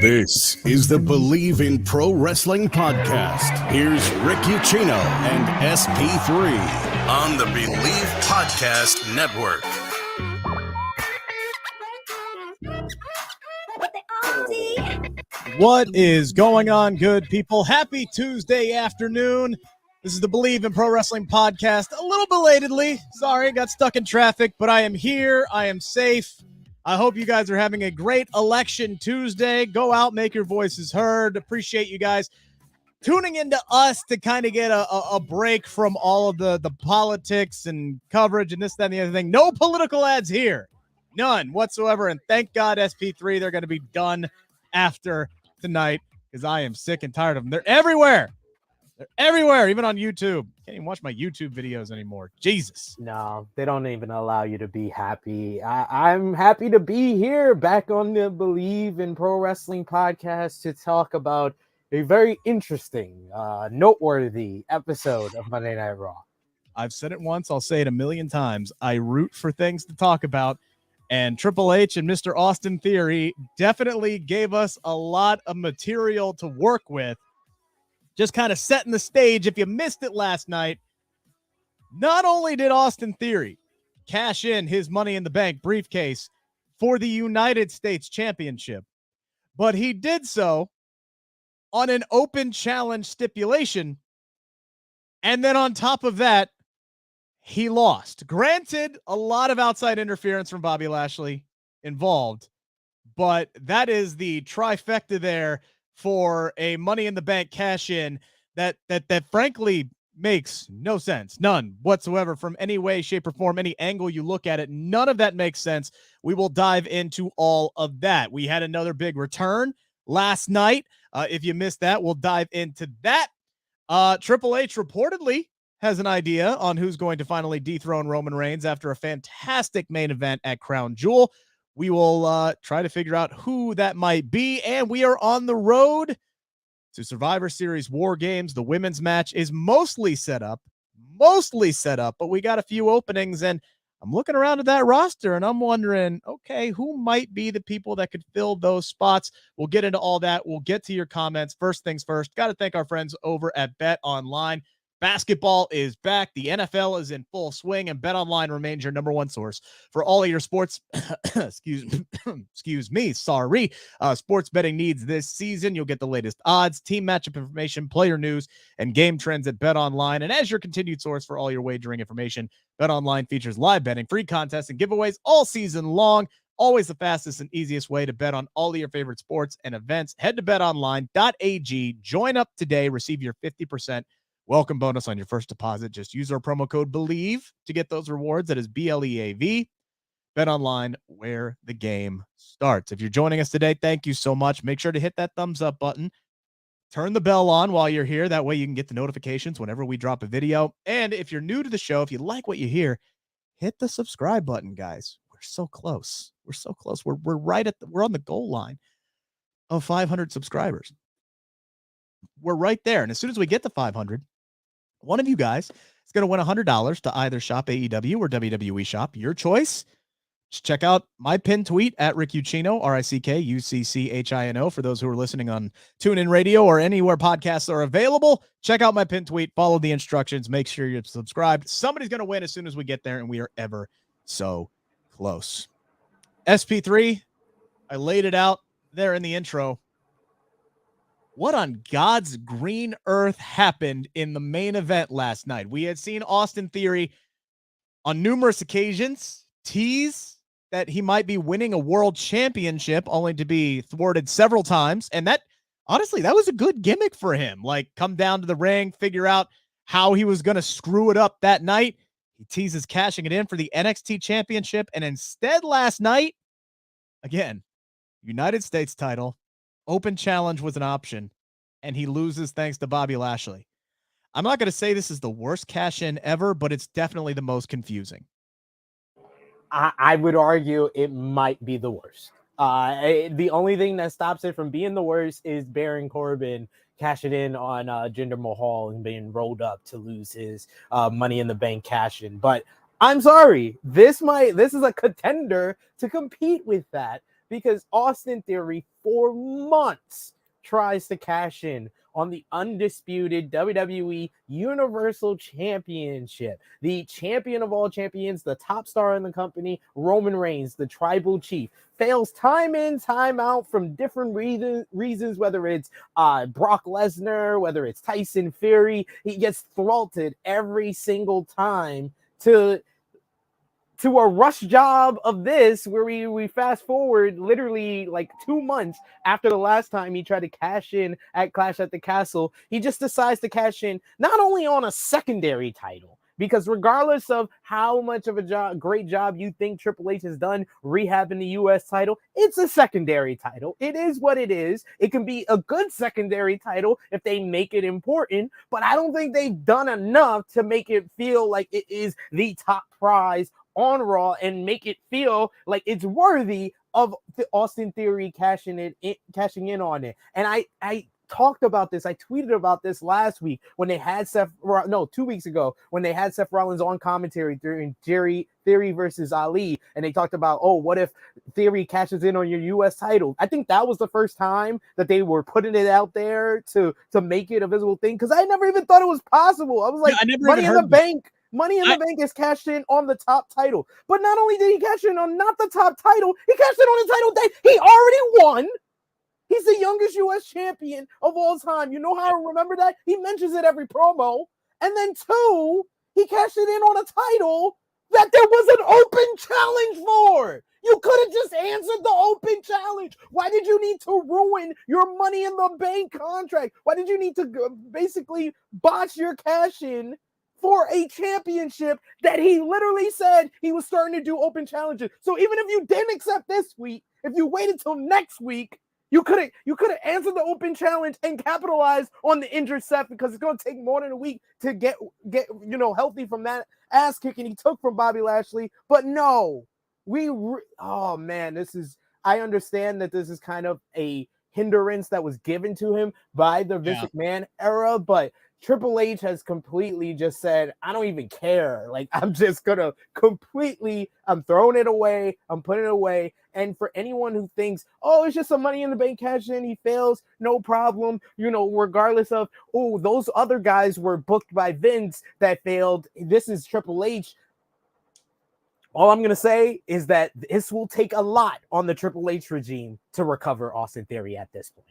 This is the Bleav in Pro Wrestling podcast. Here's Rick Ucchino and SP3 on the Bleav Podcast Network. What is going on, good people? Happy Tuesday afternoon. This is the Bleav in Pro Wrestling podcast. A little belatedly. Sorry, got stuck in traffic, but I am here. I am safe. I hope you guys are having a great election Tuesday. Go out, make your voices heard. Appreciate you guys tuning into us to kind of get a break from all of the politics and coverage and this, that, and the other thing. No political ads here. None whatsoever. And thank God, SP3, they're going to be done after tonight because I am sick and tired of them. They're everywhere. They're everywhere, even on YouTube. Can't even watch my YouTube videos anymore. Jesus. No, they don't even allow you to be happy. I'm happy to be here back on the Bleav in Pro Wrestling podcast to talk about a very interesting, noteworthy episode of Monday Night Raw. I've said it once. I'll say it a million times. I root for things to talk about. And Triple H and Mr. Austin Theory definitely gave us a lot of material to work with. Just kind of setting the stage. If you missed it last night, not only did Austin Theory cash in his Money in the Bank briefcase for the United States Championship, but he did so on an open challenge stipulation. And then on top of that, he lost. Granted, a lot of outside interference from Bobby Lashley involved, but that is the trifecta there for a Money in the Bank cash in that frankly makes no sense. None whatsoever from any way, shape, or form, any angle you look at it. None of that makes sense. We will dive into all of that. We had another big return last night. If you missed that, we'll dive into that. Triple H reportedly has an idea on who's going to finally dethrone Roman Reigns after a fantastic main event at Crown Jewel. We will try to figure out who that might be, and we are on the road to Survivor Series WarGames. The women's match is mostly set up, but we got a few openings, and I'm looking around at that roster, and I'm wondering, okay, who might be the people that could fill those spots? We'll get into all that. We'll get to your comments. First things first, got to thank our friends over at Bet Online. Basketball is back. The NFL is in full swing, and BetOnline remains your number one source for all of your sports. Excuse me. Sorry. Sports betting needs this season. You'll get the latest odds, team matchup information, player news, and game trends at BetOnline. And as your continued source for all your wagering information, BetOnline features live betting, free contests, and giveaways all season long. Always the fastest and easiest way to bet on all of your favorite sports and events. Head to betonline.ag. Join up today. Receive your 50% welcome bonus on your first deposit. Just use our promo code Bleav to get those rewards. That is BLEAV. Bet online, where the game starts. If you're joining us today, thank you so much. Make sure to hit that thumbs up button. Turn the bell on while you're here. That way you can get the notifications whenever we drop a video. And if you're new to the show, if you like what you hear, hit the subscribe button, guys. We're so close. We're so close. We're right at we're on the goal line of 500 subscribers. We're right there. And as soon as we get to 500, one of you guys is going to win $100 to either shop AEW or WWE shop. Your choice. Just check out my pinned tweet at Rick Ucchino, RICKUCCHINO. For those who are listening on TuneIn Radio or anywhere podcasts are available, check out my pinned tweet. Follow the instructions. Make sure you're subscribed. Somebody's going to win as soon as we get there, and we are ever so close. SP3, I laid it out there in the intro. What on God's green earth happened in the main event last night? We had seen Austin Theory on numerous occasions tease that he might be winning a world championship, only to be thwarted several times. And that, honestly, that was a good gimmick for him. Like, come down to the ring, figure out how he was going to screw it up that night. He teases cashing it in for the NXT championship. And instead last night, again, United States title, open challenge was an option, and he loses thanks to Bobby Lashley. I'm not going to say this is the worst cash-in ever, but it's definitely the most confusing. I would argue it might be the worst. The only thing that stops it from being the worst is Baron Corbin cashing in on Jinder Mahal and being rolled up to lose his Money in the Bank cash-in. But I'm sorry, this is a contender to compete with that, because Austin Theory for months tries to cash in on the undisputed WWE Universal Championship. The champion of all champions, the top star in the company, Roman Reigns, the tribal chief, fails time in, time out from different reasons, whether it's Brock Lesnar, whether it's Tyson Fury. He gets thwarted every single time to a rush job of this, where we fast forward literally like 2 months after the last time he tried to cash in at Clash at the Castle. He just decides to cash in not only on a secondary title, because regardless of how much of a great job you think Triple H has done rehabbing the U.S. title, it's a secondary title. It is what it is. It can be a good secondary title if they make it important, but I don't think they've done enough to make it feel like it is the top prize on Raw and make it feel like it's worthy of the Austin Theory cashing in on it. And I talked about this. I tweeted about this last week when they had 2 weeks ago when they had Seth Rollins on commentary during Theory versus Ali, and they talked about, oh, what if Theory cashes in on your U.S. title? I think that was the first time that they were putting it out there to make it a visible thing, because I never even thought it was possible. I was like, Money in the Bank. Money in the Bank is cashed in on the top title. But not only did he cash in on not the top title, he cashed in on the title that he already won. He's the youngest U.S. champion of all time. You know how I remember that? He mentions it every promo. And then 2, he cashed it in on a title that there was an open challenge for. You could have just answered the open challenge. Why did you need to ruin your Money in the Bank contract? Why did you need to basically botch your cash in for a championship that he literally said he was starting to do open challenges? So even if you didn't accept this week, if you waited till next week, you could have answered the open challenge and capitalized on the injured Seth, because it's going to take more than a week to get healthy from that ass kicking he took from Bobby Lashley. But no, oh man, I understand that this is kind of a hindrance that was given to him by the Vince McMahon era, but Triple H has completely just said, I don't even care. Like, I'm just going to I'm throwing it away. I'm putting it away. And for anyone who thinks, oh, it's just a Money in the Bank cash in, he fails, no problem. Regardless of, oh, those other guys were booked by Vince that failed. This is Triple H. All I'm going to say is that this will take a lot on the Triple H regime to recover Austin Theory at this point.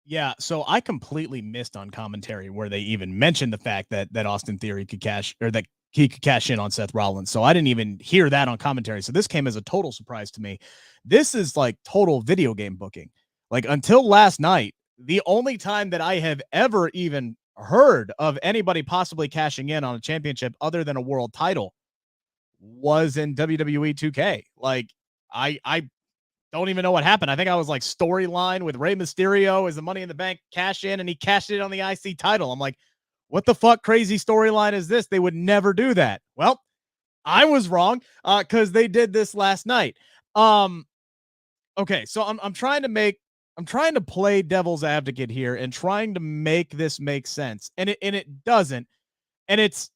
Yeah, so I completely missed on commentary where they even mentioned the fact that Austin Theory could cash in on Seth Rollins. So I didn't even hear that on commentary. So this came as a total surprise to me. This is like total video game booking. Like, until last night, the only time that I have ever even heard of anybody possibly cashing in on a championship other than a world title was in WWE 2K. Like, I don't even know what happened. I think I was like storyline with Rey Mysterio as the Money in the Bank cash in, and he cashed it on the IC title. I'm like, what the fuck crazy storyline is this? They would never do that. Well, I was wrong because they did this last night. Okay, so I'm trying to play devil's advocate here and trying to make this make sense, and it doesn't, and it's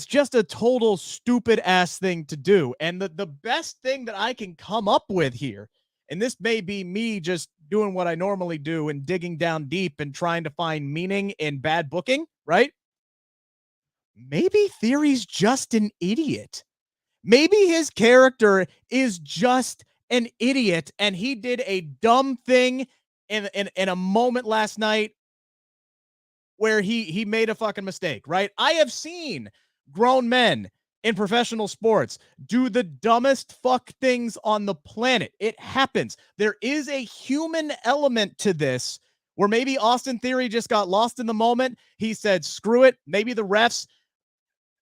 just a total stupid ass thing to do. And the best thing that I can come up with here, and this may be me just doing what I normally do and digging down deep and trying to find meaning in bad booking, right? Maybe Theory's just an idiot. Maybe his character is just an idiot and he did a dumb thing in a moment last night where he made a fucking mistake, right? I have seen grown men in professional sports do the dumbest fuck things on the planet. It happens. There is a human element to this where maybe Austin Theory just got lost in the moment. He said, screw it. Maybe the refs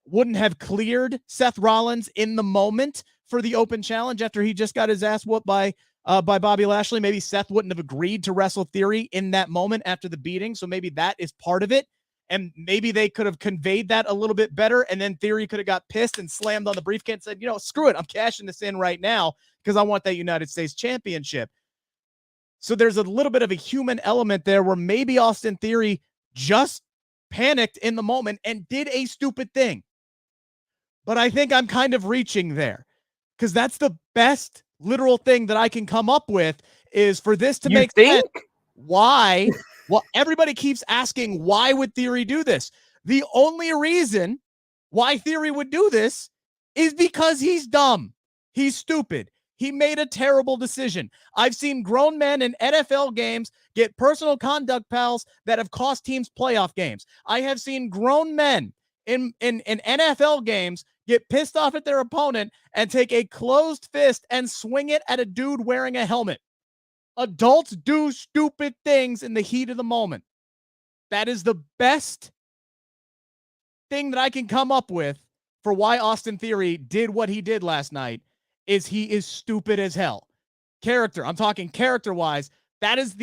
wouldn't have cleared Seth Rollins in the moment for the open challenge after he just got his ass whooped by Bobby Lashley. Maybe Seth wouldn't have agreed to wrestle Theory in that moment after the beating. So maybe that is part of it. And maybe they could have conveyed that a little bit better. And then Theory could have got pissed and slammed on the briefcase and said, screw it. I'm cashing this in right now because I want that United States Championship. So there's a little bit of a human element there where maybe Austin Theory just panicked in the moment and did a stupid thing. But I think I'm kind of reaching there because that's the best literal thing that I can come up with is for this to You make think? sense. Why? Well, everybody keeps asking, why would Theory do this? The only reason why Theory would do this is because he's dumb. He's stupid. He made a terrible decision. I've seen grown men in NFL games get personal conduct pals that have cost teams playoff games. I have seen grown men in NFL games get pissed off at their opponent and take a closed fist and swing it at a dude wearing a helmet. Adults do stupid things in the heat of the moment. That is the best thing that I can come up with for why Austin Theory did what he did last night. Is he is stupid as hell. Character, I'm talking character-wise. That is,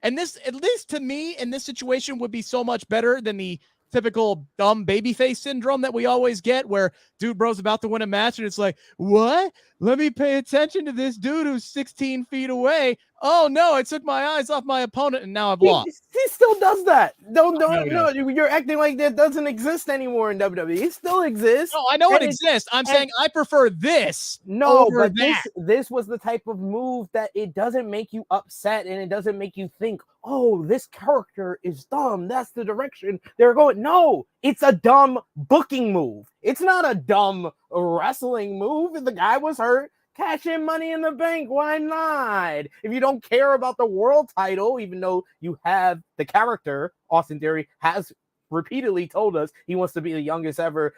and this, at least to me, in this situation, would be so much better than the typical dumb babyface syndrome that we always get, where dude bro's about to win a match and it's like, what? Let me pay attention to this dude who's 16 feet away. Oh no, I took my eyes off my opponent and now I've lost. He still does that. No, No, you're acting like that doesn't exist anymore in WWE. It still exists. No, I know it exists. I'm saying I prefer this. No, over but that. this was the type of move that it doesn't make you upset and it doesn't make you think, oh, this character is dumb. That's the direction they're going. No, it's a dumb booking move. It's not a dumb wrestling move. If the guy was hurt, cash in Money in the Bank. Why not? If you don't care about the world title, even though you have the character, Austin Theory has repeatedly told us he wants to be the youngest ever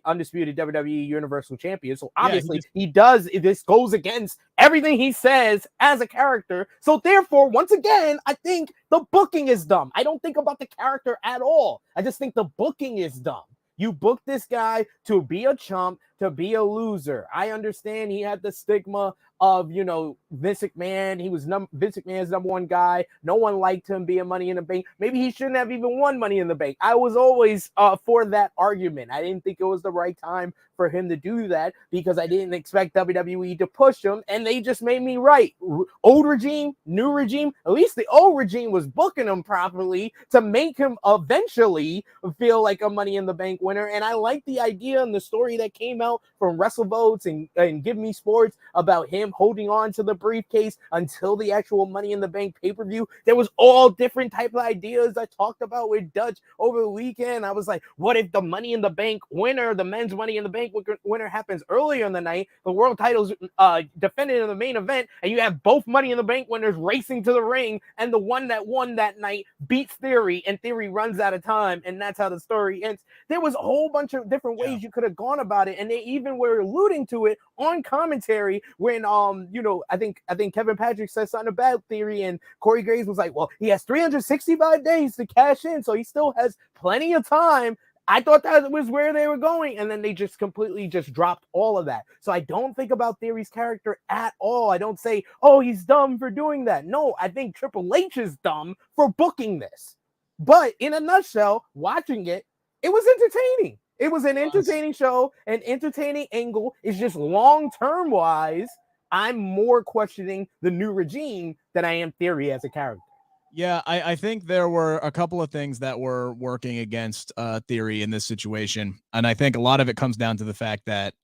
undisputed WWE Universal Champion. So obviously he does. This goes against everything he says as a character. So therefore, once again, I think the booking is dumb. I don't think about the character at all. I just think the booking is dumb. You booked this guy to be a chump, to be a loser. I understand he had the stigma of, Vince McMahon. He was Vince McMahon's number one guy. No one liked him being Money in the Bank. Maybe he shouldn't have even won Money in the Bank. I was always for that argument. I didn't think it was the right time for him to do that because I didn't expect WWE to push him, and they just made me right. Old regime, new regime. At least the old regime was booking him properly to make him eventually feel like a Money in the Bank winner. And I like the idea and the story that came out from WrestleVotes and Give Me Sports about him holding on to the briefcase until the actual Money in the Bank pay-per-view. There was all different type of ideas I talked about with Dutch over the weekend. I was like, what if the Money in the Bank winner, the men's Money in the Bank winner happens earlier in the night, the world title's defended in the main event, and you have both Money in the Bank winners racing to the ring, and the one that won that night beats Theory, and Theory runs out of time, and that's how the story ends. There was a whole bunch of different ways you could have gone about it, and they even were alluding to it on commentary when I think Kevin Patrick said something about Theory, and Corey Graves was like, well, he has 365 days to cash in, so he still has plenty of time. I thought that was where they were going, and then they just completely just dropped all of that. So I don't think about Theory's character at all. I don't say, oh, he's dumb for doing that. No, I think Triple H is dumb for booking this. But in a nutshell, watching it, it was entertaining. It was an entertaining show, an entertaining angle. It's just long-term wise, I'm more questioning the new regime than I am Theory as a character. Yeah, I think there were a couple of things that were working against Theory in this situation, and I think a lot of it comes down to the fact that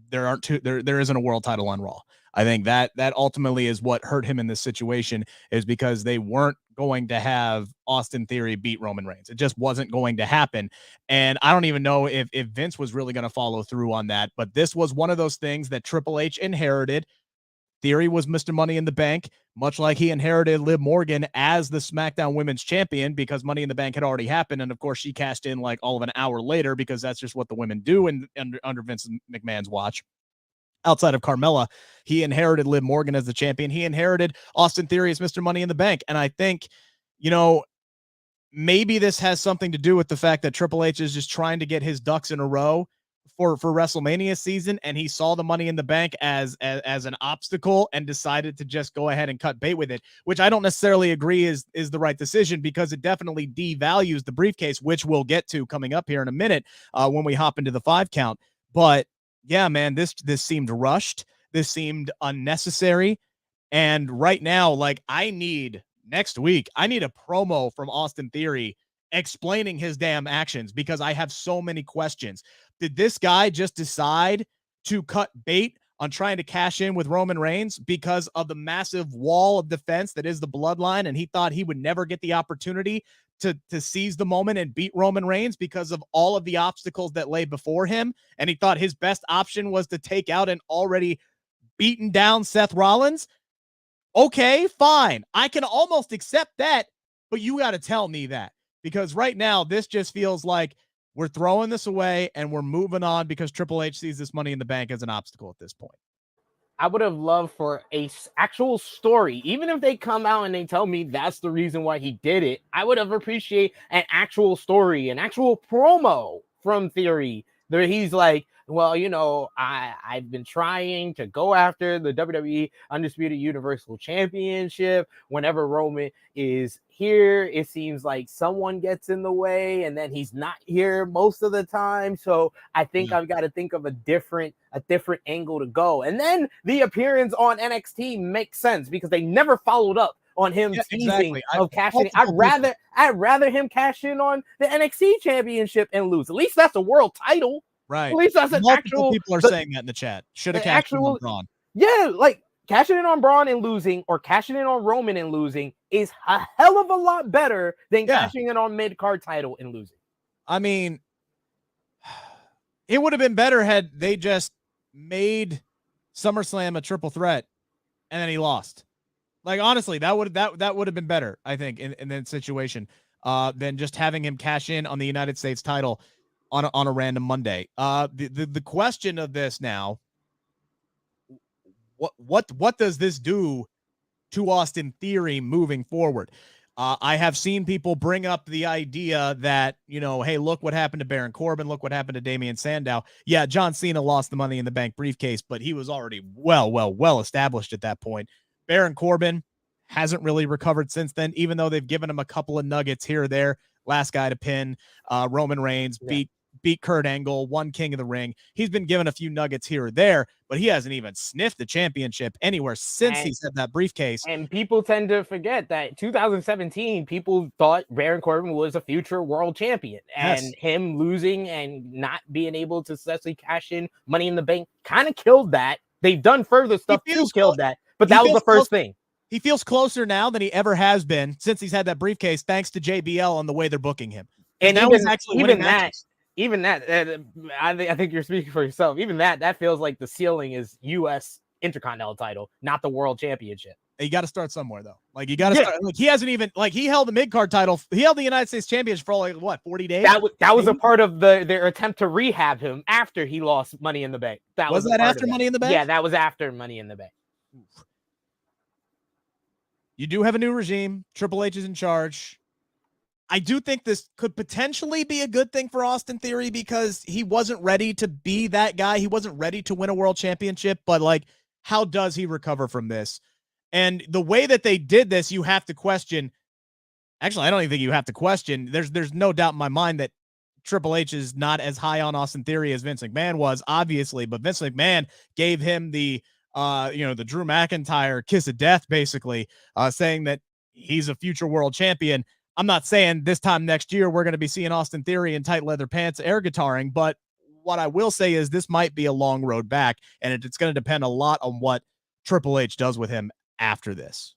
there isn't a world title on Raw. I think that ultimately is what hurt him in this situation, is because they weren't going to have Austin Theory beat Roman Reigns. It just wasn't going to happen, and I don't even know if Vince was really going to follow through on that. But this was one of those things that Triple H inherited. Theory was Mr. Money in the Bank, much like he inherited Liv Morgan as the SmackDown Women's Champion, because Money in the Bank had already happened. And of course, she cashed in like all of an hour later, because that's just what the women do under Vince McMahon's watch. Outside of Carmella, he inherited Liv Morgan as the champion. He inherited Austin Theory as Mr. Money in the Bank. And I think, maybe this has something to do with the fact that Triple H is just trying to get his ducks in a row for WrestleMania season, and he saw the Money in the Bank as an obstacle and decided to just go ahead and cut bait with it, which I don't necessarily agree is the right decision, because it definitely devalues the briefcase, which we'll get to coming up here in a minute when we hop into the 5 count. But yeah, man, this seemed rushed. This seemed unnecessary. And right now, next week, I need a promo from Austin Theory explaining his damn actions, because I have so many questions. Did this guy just decide to cut bait on trying to cash in with Roman Reigns because of the massive wall of defense that is the bloodline, and he thought he would never get the opportunity to seize the moment and beat Roman Reigns because of all of the obstacles that lay before him, and he thought his best option was to take out an already beaten down Seth Rollins. Okay, fine. I can almost accept that, but you got to tell me that, because right now this just feels like we're throwing this away and we're moving on because Triple H sees this Money in the Bank as an obstacle at this point. I would have loved for a actual story, even if they come out and they tell me that's the reason why he did it. I would have appreciated an actual story, an actual promo from Theory. There, he's like, well, you know, I've been trying to go after the WWE Undisputed Universal Championship. Whenever Roman is here, it seems like someone gets in the way, and then he's not here most of the time. So I think I've got to think of a different angle to go. And then the appearance on NXT makes sense because they never followed up on him teasing of cashing in. I'd rather him cash in on the NXT championship and lose. At least that's a world title. Right. At least that's an Multiple people are saying that in the chat. Should have cashed in on Braun. Yeah, like cashing in on Braun and losing, or cashing in on Roman and losing, is a hell of a lot better than cashing in on mid-card title and losing. I mean, it would have been better had they just made SummerSlam a triple threat and then he lost. Like, honestly, that would have been better, I think, in that situation, than just having him cash in on the United States title on a random Monday. The question of this now, what does this do to Austin Theory moving forward? I have seen people bring up the idea that, you know, hey, look what happened to Baron Corbin. Look what happened to Damian Sandow. Yeah, John Cena lost the Money in the Bank briefcase, but he was already well established at that point. Baron Corbin hasn't really recovered since then, even though they've given him a couple of nuggets here or there. Last guy to pin, Roman Reigns, beat Kurt Angle, won King of the Ring. He's been given a few nuggets here or there, but he hasn't even sniffed the championship anywhere since he's had that briefcase. And people tend to forget that 2017, people thought Baron Corbin was a future world champion, and him losing and not being able to successfully cash in Money in the Bank kind of killed that. They've done further stuff to kill that, but that was the first thing. He feels closer now than he ever has been since he's had that briefcase, thanks to JBL and the way they're booking him. And that was actually even that, I think you're speaking for yourself. Even that feels like the ceiling is U.S. Intercontinental title, not the World Championship. You got to start somewhere, though. Like, you got to start. Like, he hasn't even, like, he held the mid-card title. He held the United States Championship for like, what, 40 days? That was a part of their attempt to rehab him after he lost Money in the Bank. Was that after Money in the Bank? Yeah, that was after Money in the Bank. You do have a new regime. Triple H is in charge. I do think this could potentially be a good thing for Austin Theory because he wasn't ready to be that guy. He wasn't ready to win a world championship, but like, how does he recover from this? And the way that they did this, you have to question. Actually, I don't even think you have to question. There's no doubt in my mind that Triple H is not as high on Austin Theory as Vince McMahon was, obviously, but Vince McMahon gave him the Drew McIntyre kiss of death, basically, saying that he's a future world champion. I'm not saying this time next year we're going to be seeing Austin Theory in tight leather pants air guitaring, but what I will say is this might be a long road back, and it's going to depend a lot on what Triple H does with him after this.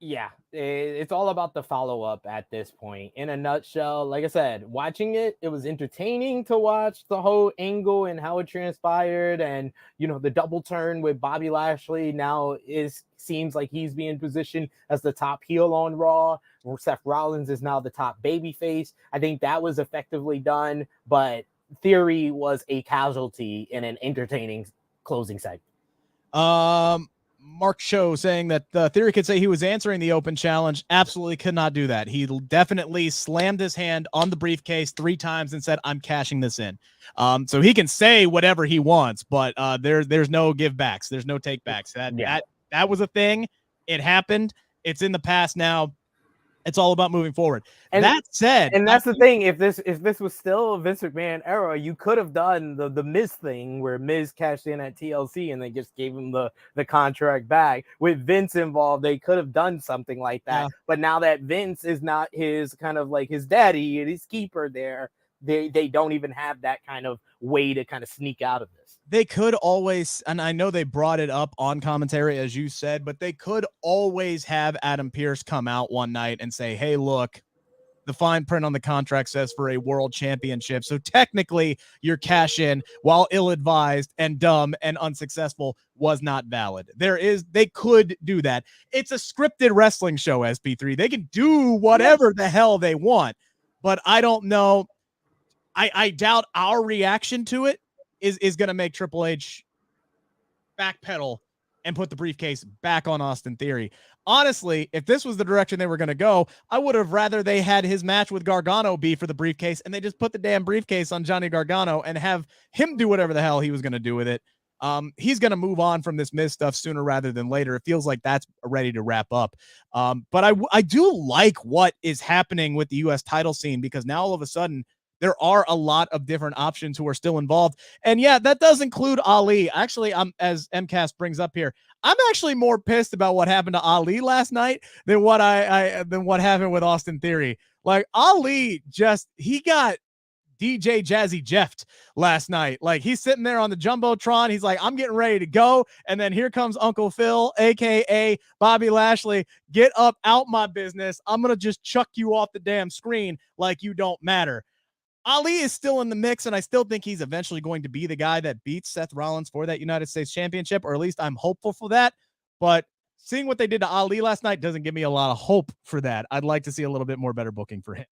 Yeah, it's all about the follow-up at this point. In a nutshell, like I said, watching it was entertaining to watch the whole angle and how it transpired. And, you know, the double turn with Bobby Lashley now seems like he's being positioned as the top heel on Raw. Seth Rollins is now the top babyface. I think that was effectively done, but Theory was a casualty in an entertaining closing segment. Mark Show saying that Theory could say he was answering the open challenge. Absolutely could not do that. He definitely slammed his hand on the briefcase 3 times and said, I'm cashing this in. So he can say whatever he wants, but there's no give backs. There's no take backs. That was a thing. It happened. It's in the past now. It's all about moving forward. And that said, and that's the thing. If this was still a Vince McMahon era, you could have done the Miz thing where Miz cashed in at TLC and they just gave him the contract back. With Vince involved, they could have done something like that. Yeah. But now that Vince is not his kind of like his daddy and his keeper there, they don't even have that kind of way to kind of sneak out of this. They could always, and I know they brought it up on commentary, as you said, but they could always have Adam Pearce come out one night and say, hey, look, the fine print on the contract says for a world championship. So technically your cash in, while ill-advised and dumb and unsuccessful, was not valid. They could do that. It's a scripted wrestling show, SP3. They can do whatever the hell they want, but I don't know. I doubt our reaction to it is going to make Triple H backpedal and put the briefcase back on Austin Theory. Honestly, if this was the direction they were going to go, I would have rather they had his match with Gargano be for the briefcase and they just put the damn briefcase on Johnny Gargano and have him do whatever the hell he was going to do with it. He's going to move on from this Miz stuff sooner rather than later. It feels like that's ready to wrap up. But I do like what is happening with the U.S. title scene, because now all of a sudden there are a lot of different options who are still involved. And yeah, that does include Ali. Actually, as MCAS brings up here, I'm actually more pissed about what happened to Ali last night than what happened with Austin Theory. Like, Ali he got DJ Jazzy Jeffed last night. Like, he's sitting there on the Jumbotron. He's like, I'm getting ready to go. And then here comes Uncle Phil, AKA Bobby Lashley. Get up out my business. I'm going to just chuck you off the damn screen like you don't matter. Ali is still in the mix, and I still think he's eventually going to be the guy that beats Seth Rollins for that United States Championship, or at least I'm hopeful for that. But seeing what they did to Ali last night doesn't give me a lot of hope for that. I'd like to see a little bit more better booking for him.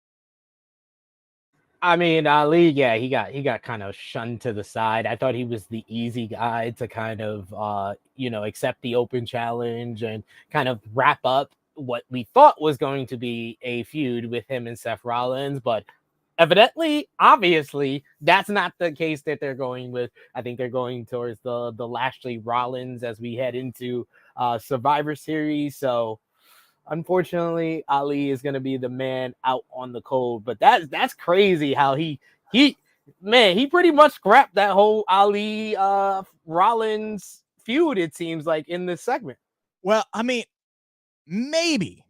I mean, Ali, yeah, he got kind of shunned to the side. I thought he was the easy guy to kind of, accept the open challenge and kind of wrap up what we thought was going to be a feud with him and Seth Rollins, but evidently, obviously, that's not the case that they're going with. I think they're going towards the Lashley Rollins as we head into Survivor Series. So, unfortunately, Ali is going to be the man out on the cold. But that's crazy how he pretty much scrapped that whole Ali Rollins feud, it seems like, in this segment. Well, I mean, maybe,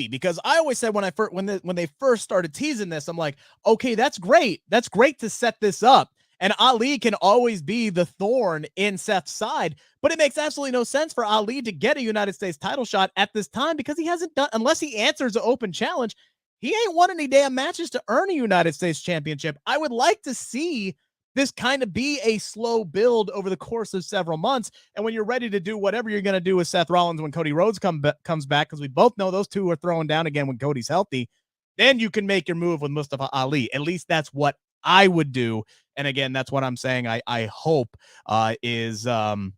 because I always said when they first started teasing this, I'm like, okay, that's great. That's great to set this up. And Ali can always be the thorn in Seth's side, but it makes absolutely no sense for Ali to get a United States title shot at this time, because he hasn't done, unless he answers an open challenge, he ain't won any damn matches to earn a United States Championship. I would like to see this kind of be a slow build over the course of several months. And when you're ready to do whatever you're going to do with Seth Rollins when Cody Rhodes comes back, because we both know those two are throwing down again when Cody's healthy, then you can make your move with Mustafa Ali. At least that's what I would do. And again, that's what I'm saying I hope is on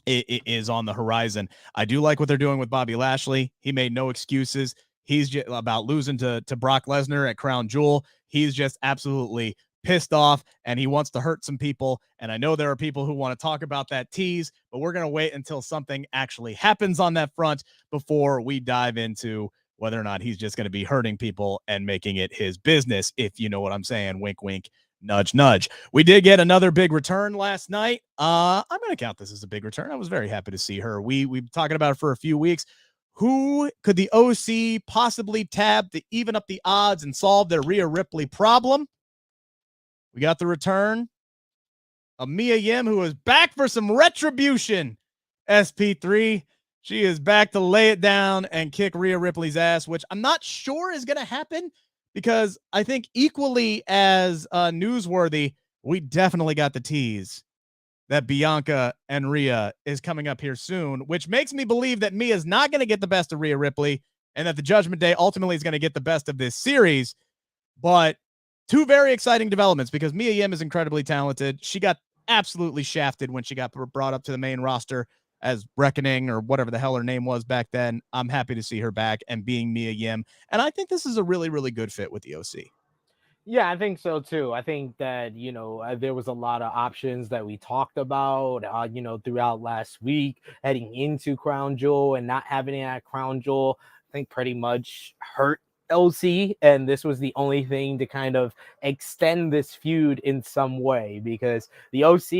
the horizon. I do like what they're doing with Bobby Lashley. He made no excuses. He's just about losing to Brock Lesnar at Crown Jewel. He's just absolutely pissed off, and he wants to hurt some people. And I know there are people who want to talk about that tease, but we're going to wait until something actually happens on that front before we dive into whether or not he's just going to be hurting people and making it his business, if you know what I'm saying. Wink, wink, nudge, nudge. We did get another big return last night. I'm going to count this as a big return. I was very happy to see her. We've been talking about it for a few weeks. Who could the OC possibly tab to even up the odds and solve their Rhea Ripley problem? We got the return of Mia Yim, who is back for some retribution. SP3. She is back to lay it down and kick Rhea Ripley's ass, which I'm not sure is going to happen, because I think equally as newsworthy, we definitely got the tease that Bianca and Rhea is coming up here soon, which makes me believe that Mia is not going to get the best of Rhea Ripley and that the Judgment Day ultimately is going to get the best of this series. But two very exciting developments, because Mia Yim is incredibly talented. She got absolutely shafted when she got brought up to the main roster as Reckoning or whatever the hell her name was back then. I'm happy to see her back and being Mia Yim. And I think this is a really, really good fit with the OC. Yeah, I think so too. I think that, there was a lot of options that we talked about, throughout last week, heading into Crown Jewel, and not having it at Crown Jewel, I think pretty much hurt LC, and this was the only thing to kind of extend this feud in some way, because the OC,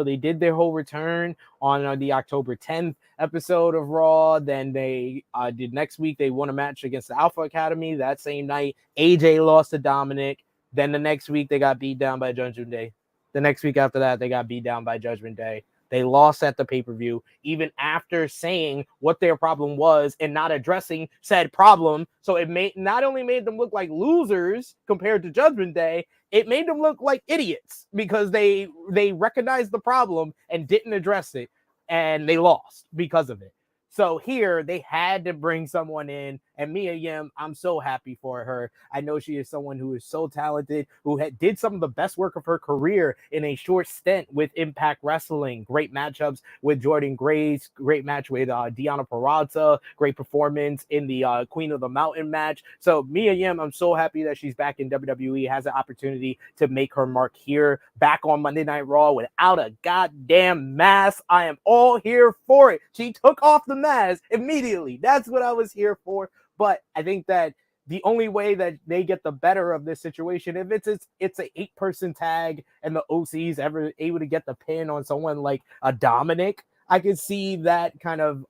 they did their whole return on the October 10th episode of Raw. Then they did next week. They won a match against the Alpha Academy that same night. AJ lost to Dominic. Then the next week, they got beat down by Judgment Day. The next week after that, they got beat down by Judgment Day. They lost at the pay-per-view, even after saying what their problem was and not addressing said problem. So it not only made them look like losers compared to Judgment Day, it made them look like idiots because they recognized the problem and didn't address it, and they lost because of it. So here they had to bring someone in, and Mia Yim, I'm so happy for her. I know she is someone who is so talented, who did some of the best work of her career in a short stint with Impact Wrestling. Great matchups with Jordan Grace, great match with Deonna Purrazzo, great performance in the Queen of the Mountain match. So Mia Yim, I'm so happy that she's back in WWE, has an opportunity to make her mark here, back on Monday Night Raw without a goddamn mask. I am all here for it. She took off the mask immediately. That's what I was here for. But I think that the only way that they get the better of this situation, if it's an 8-person tag and the OC's ever able to get the pin on someone like a Dominic, I could see that kind of,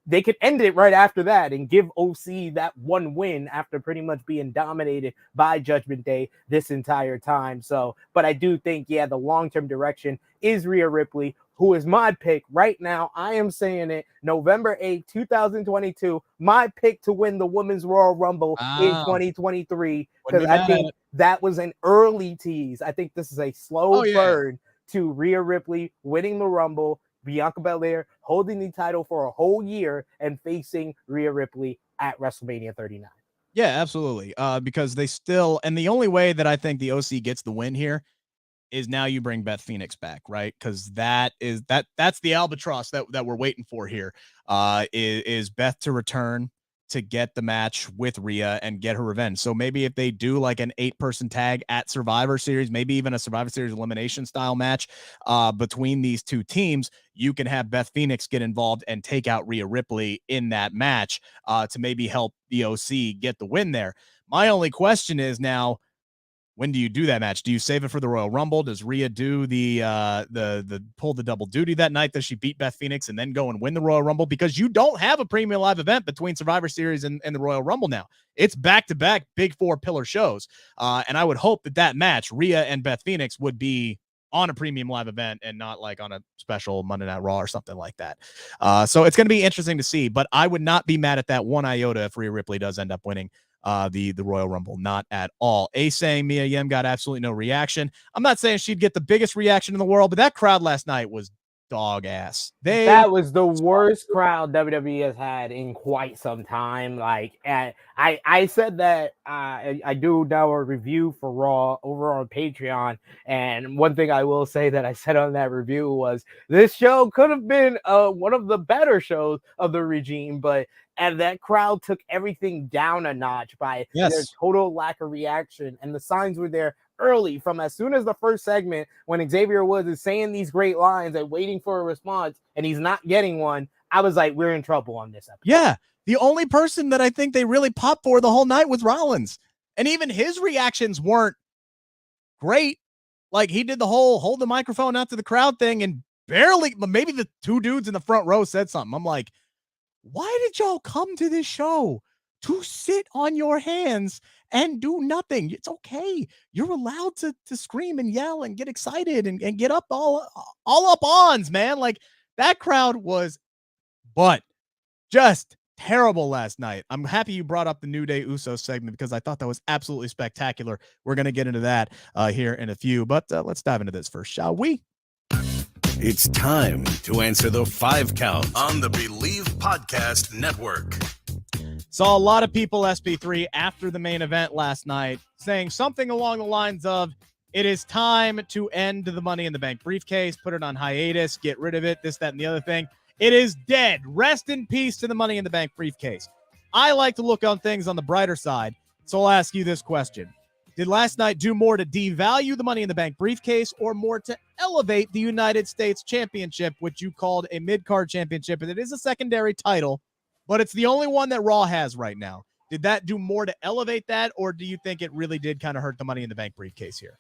they could end it right after that and give OC that one win after pretty much being dominated by Judgment Day this entire time. So, but I do think, the long-term direction is Rhea Ripley, who is my pick right now. I am saying it, November 8th, 2022, my pick to win the Women's Royal Rumble in 2023, because I think that was an early tease. I think this is a slow burn to Rhea Ripley winning the Rumble, Bianca Belair holding the title for a whole year, and facing Rhea Ripley at WrestleMania 39. Yeah, absolutely. Because they still, and the only way that I think the OC gets the win here is now you bring Beth Phoenix back, right? Because that's the albatross that we're waiting for here. Is Beth to return to get the match with Rhea and get her revenge. So maybe if they do like an 8-person tag at Survivor Series, maybe even a Survivor Series elimination style match between these two teams, you can have Beth Phoenix get involved and take out Rhea Ripley in that match to maybe help the OC get the win there. My only question is now, when do you do that match? Do you save it for the Royal Rumble? Does Rhea do the pull the double duty that night? Does she beat Beth Phoenix and then go and win the Royal Rumble? Because you don't have a premium live event between Survivor Series and the Royal Rumble now. It's back-to-back big 4 pillar shows. And I would hope that match, Rhea and Beth Phoenix, would be on a premium live event and not like on a special Monday Night Raw or something like that. So it's going to be interesting to see, but I would not be mad at that one iota if Rhea Ripley does end up winning the Royal Rumble. Not at all. Ace saying Mia Yim got absolutely no reaction. I'm not saying she'd get the biggest reaction in the world, but that crowd last night was dog ass. That was the worst crowd WWE has had in quite some time. Like, I said that I do now a review for Raw over on Patreon, and one thing I will say that I said on that review was this show could have been one of the better shows of the regime, and that crowd took everything down a notch by their total lack of reaction, and the signs were there early, from as soon as the first segment when Xavier Woods is saying these great lines and waiting for a response and he's not getting one. I was like, we're in trouble on this episode. Yeah. The only person that I think they really popped for the whole night was Rollins. And even his reactions weren't great. Like, he did the whole hold the microphone out to the crowd thing, and barely, maybe the 2 dudes in the front row said something. I'm like, why did y'all come to this show to sit on your hands and do nothing? It's okay. You're allowed to scream and yell and get excited and get up all up ons, man. Like, that crowd was just terrible last night. I'm happy you brought up the New Day Usos segment because I thought that was absolutely spectacular. We're going to get into that here in a few, but let's dive into this first, shall we? It's time to answer the 5 count on the Bleav Podcast Network. Saw a lot of people, SP3, after the main event last night saying something along the lines of, it is time to end the Money in the Bank briefcase, put it on hiatus, get rid of it, this, that, and the other thing. It is dead. Rest in peace to the Money in the Bank briefcase. I like to look on things on the brighter side, so I'll ask you this question. Did last night do more to devalue the Money in the Bank briefcase or more to elevate the United States Championship, which you called a mid-card championship? And it is a secondary title, but it's the only one that Raw has right now. Did that do more to elevate that, or do you think it really did kind of hurt the Money in the Bank briefcase here?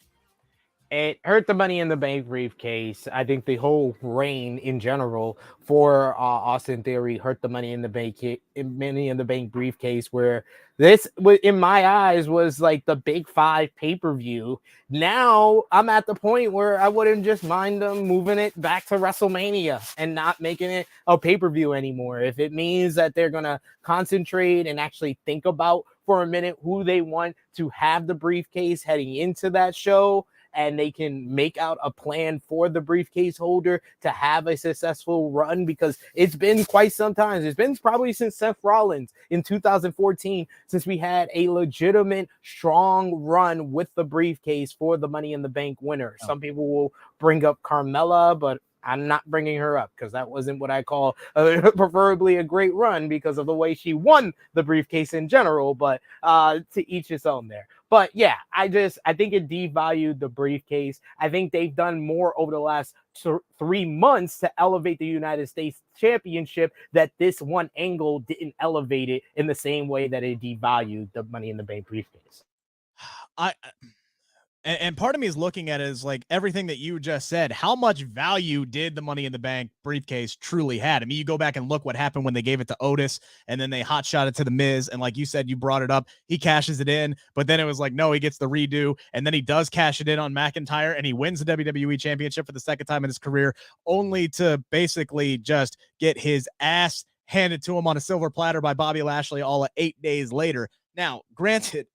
It hurt the Money in the Bank briefcase. I think the whole reign in general for Austin Theory hurt the Money in the Bank briefcase. Where this, in my eyes, was like the Big 5 pay-per-view. Now I'm at the point where I wouldn't just mind them moving it back to WrestleMania and not making it a pay-per-view anymore. If it means that they're gonna concentrate and actually think about for a minute who they want to have the briefcase heading into that show, and they can make out a plan for the briefcase holder to have a successful run, because it's been quite some time. It's been probably since Seth Rollins in 2014 since we had a legitimate strong run with the briefcase for the Money in the Bank winner. Some people will bring up Carmella, but I'm not bringing her up because that wasn't what I call preferably a great run because of the way she won the briefcase in general, but to each his own there. But yeah, I think it devalued the briefcase. I think they've done more over the last 3 months to elevate the United States Championship that this one angle didn't elevate it in the same way that it devalued the Money in the Bank briefcase. And part of me is looking at it as like everything that you just said. How much value did the Money in the Bank briefcase truly had? I mean, you go back and look what happened when they gave it to Otis and then they hot shot it to the Miz. And like you said, you brought it up, he cashes it in, but then it was like, no, he gets the redo. And then he does cash it in on McIntyre and he wins the WWE Championship for the second time in his career, only to basically just get his ass handed to him on a silver platter by Bobby Lashley all 8 days later. Now, granted,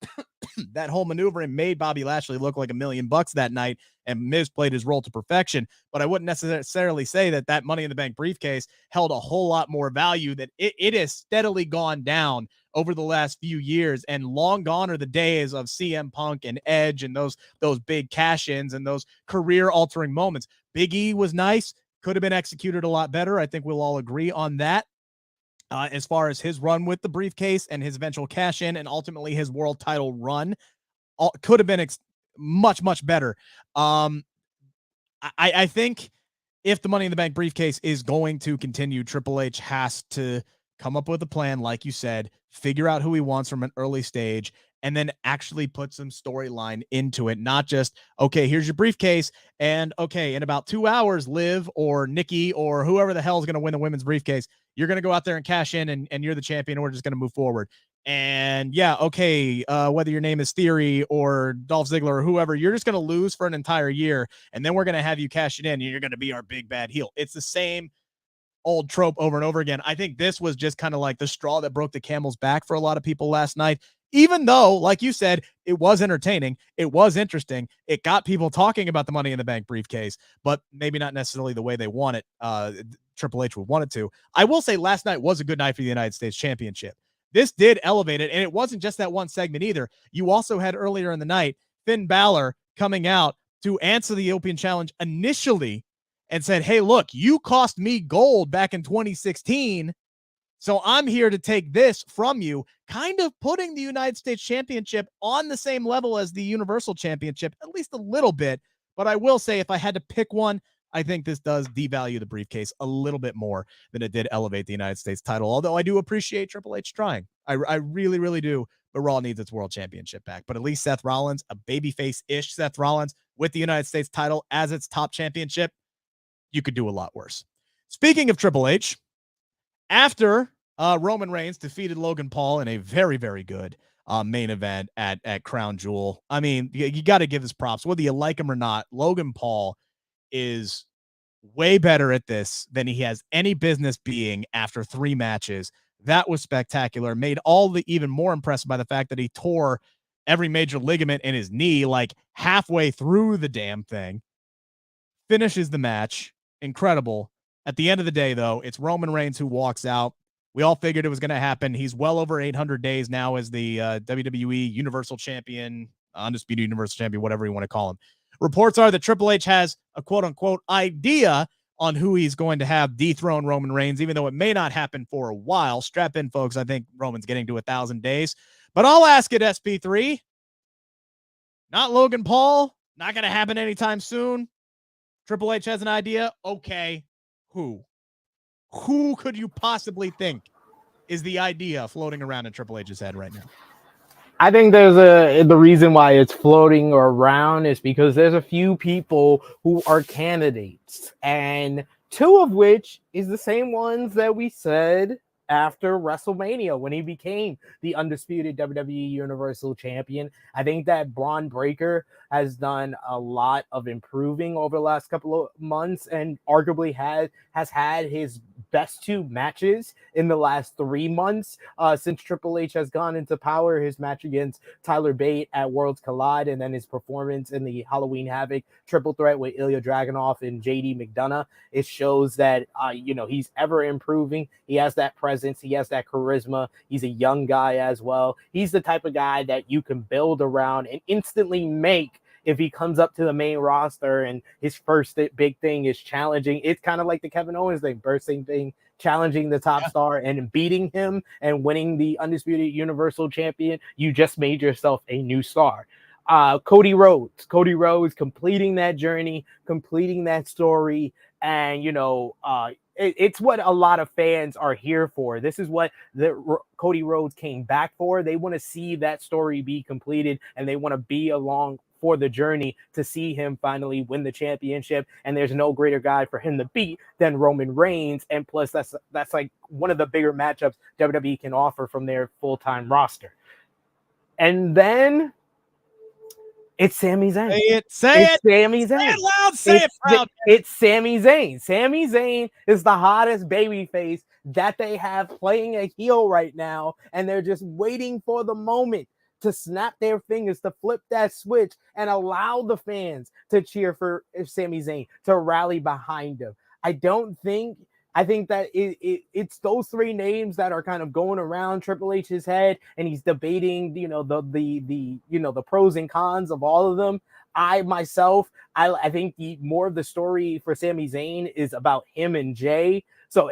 that whole maneuvering made Bobby Lashley look like $1 million that night, and Miz played his role to perfection. But I wouldn't necessarily say that Money in the Bank briefcase held a whole lot more value. That it has steadily gone down over the last few years, and long gone are the days of CM Punk and Edge and those big cash-ins and those career-altering moments. Big E was nice, could have been executed a lot better. I think we'll all agree on that. As far as his run with the briefcase and his eventual cash in and ultimately his world title run, could have been much, much better. I think if the Money in the Bank briefcase is going to continue, Triple H has to come up with a plan, like you said, figure out who he wants from an early stage, and then actually put some storyline into it. Not just, okay, here's your briefcase, and okay, in about 2 hours, Liv or Nikki or whoever the hell is going to win the women's briefcase, you're going to go out there and cash in, and you're the champion, and we're just going to move forward. And yeah, okay, whether your name is Theory or Dolph Ziggler or whoever, you're just going to lose for an entire year, and then we're going to have you cash it in, and you're going to be our big bad heel. It's the same old trope over and over again. I think this was just kind of like the straw that broke the camel's back for a lot of people last night, even though, like you said, it was entertaining, it was interesting, it got people talking about the Money in the Bank briefcase, but maybe not necessarily the way they want it. Triple H would want it to. I will say last night was a good night for the United States Championship. This did elevate it, and it wasn't just that one segment either. You also had earlier in the night Finn Balor coming out to answer the Open Challenge initially and said, hey, look, you cost me gold back in 2016, so I'm here to take this from you, kind of putting the United States Championship on the same level as the Universal Championship, at least a little bit. But I will say, if I had to pick one, I think this does devalue the briefcase a little bit more than it did elevate the United States title, although I do appreciate Triple H trying. I really, really do. But Raw needs its world championship back. But at least Seth Rollins, a babyface-ish Seth Rollins with the United States title as its top championship, you could do a lot worse. Speaking of Triple H, after Roman Reigns defeated Logan Paul in a very, very good main event at Crown Jewel, I mean, you got to give his props. Whether you like him or not, Logan Paul is way better at this than he has any business being after 3 matches. That was spectacular. Made all the even more impressive by the fact that he tore every major ligament in his knee like halfway through the damn thing. Finishes the match. Incredible. At the end of the day, though, it's Roman Reigns who walks out. We all figured it was going to happen. He's well over 800 days now as the WWE Universal Champion, Undisputed Universal Champion, whatever you want to call him. Reports are that Triple H has a quote-unquote idea on who he's going to have dethrone Roman Reigns, even though it may not happen for a while. Strap in, folks. I think Roman's getting to 1,000 days. But I'll ask it, SP3. Not Logan Paul. Not going to happen anytime soon. Triple H has an idea. Okay. Who? Who could you possibly think is the idea floating around in Triple H's head right now? I think the reason why it's floating around is because there's a few people who are candidates, and two of which is the same ones that we said after WrestleMania when he became the undisputed WWE Universal Champion. I think that Braun Breaker has done a lot of improving over the last couple of months and arguably has had his best two matches in the last 3 months since Triple H has gone into power. His match against Tyler Bate at Worlds Collide, and then his performance in the Halloween Havoc triple threat with Ilya Dragunov and JD McDonough. It shows that he's ever improving. He has that presence, he has that charisma. He's a young guy as well. He's the type of guy that you can build around and instantly make if he comes up to the main roster and his first big thing is challenging. It's kind of like the Kevin Owens thing, bursting thing, challenging the top star and beating him and winning the undisputed Universal Champion. You just made yourself a new star. Cody Rhodes completing that journey, completing that story. And, it's what a lot of fans are here for. This is what Cody Rhodes came back for. They want to see that story be completed, and they want to be along for the journey to see him finally win the championship. And there's no greater guy for him to beat than Roman Reigns. And plus, that's like one of the bigger matchups WWE can offer from their full-time roster. And then it's Sami Zayn. Say it. Sami Zayn. Say it loud. Say it proud. It's Sami Zayn. Sami Zayn is the hottest babyface that they have playing a heel right now, and they're just waiting for the moment to snap their fingers, to flip that switch and allow the fans to cheer for Sami Zayn, to rally behind him. I think that it's those three names that are kind of going around Triple H's head, and he's debating, the pros and cons of all of them. I think more of the story for Sami Zayn is about him and Jay. So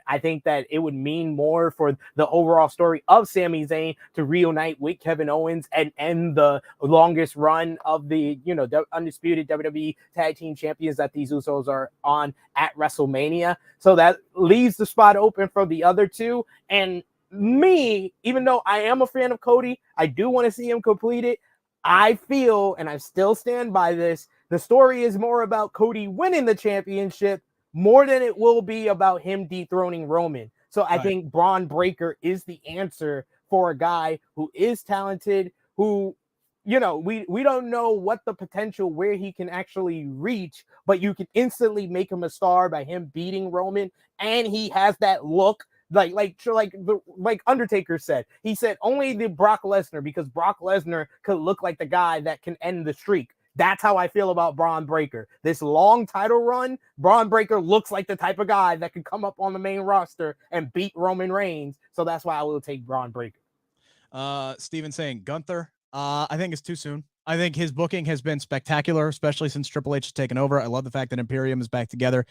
I think that it would mean more for the overall story of Sami Zayn to reunite with Kevin Owens and end the longest run of the, the undisputed WWE Tag Team Champions that these Usos are on at WrestleMania. So that leaves the spot open for the other two. And me, even though I am a fan of Cody, I do want to see him complete it. I feel, and I still stand by this, the story is more about Cody winning the championship more than it will be about him dethroning Roman. So I think Braun Breaker is the answer for a guy who is talented, who, we don't know what the potential, where he can actually reach, but you can instantly make him a star by him beating Roman. And he has that look like Undertaker said. He said only the Brock Lesnar, because Brock Lesnar could look like the guy that can end the streak. That's how I feel about Braun Breaker. This long title run, Braun Breaker looks like the type of guy that could come up on the main roster and beat Roman Reigns. So that's why I will take Braun Breaker. Steven saying Gunther. I think it's too soon. I think his booking has been spectacular, especially since Triple H has taken over. I love the fact that Imperium is back together.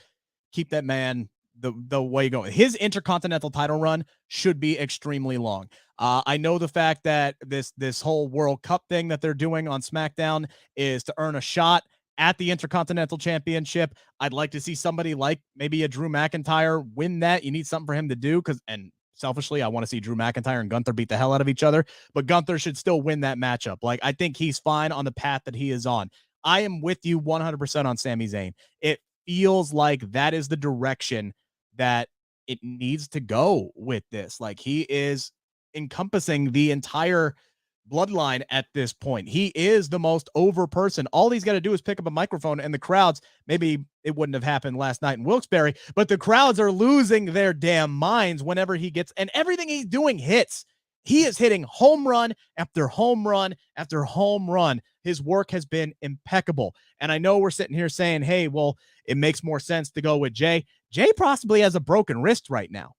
Keep that man the way going. His Intercontinental title run should be extremely long. I know the fact that this whole World Cup thing that they're doing on SmackDown is to earn a shot at the Intercontinental Championship. I'd like to see somebody like maybe a Drew McIntyre win that. You need something for him to do, and selfishly, I want to see Drew McIntyre and Gunther beat the hell out of each other, but Gunther should still win that matchup. Like, I think he's fine on the path that he is on. I am with you 100% on Sami Zayn. It feels like that is the direction that it needs to go with this. Like, he is encompassing the entire bloodline at this point. He is the most over person. All he's got to do is pick up a microphone, and the crowds, maybe it wouldn't have happened last night in Wilkes-Barre, but the crowds are losing their damn minds whenever he gets, and everything he's doing hits. He is hitting home run after home run after home run. His work has been impeccable. And I know we're sitting here saying, hey, well, it makes more sense to go with Jay. Jay possibly has a broken wrist right now,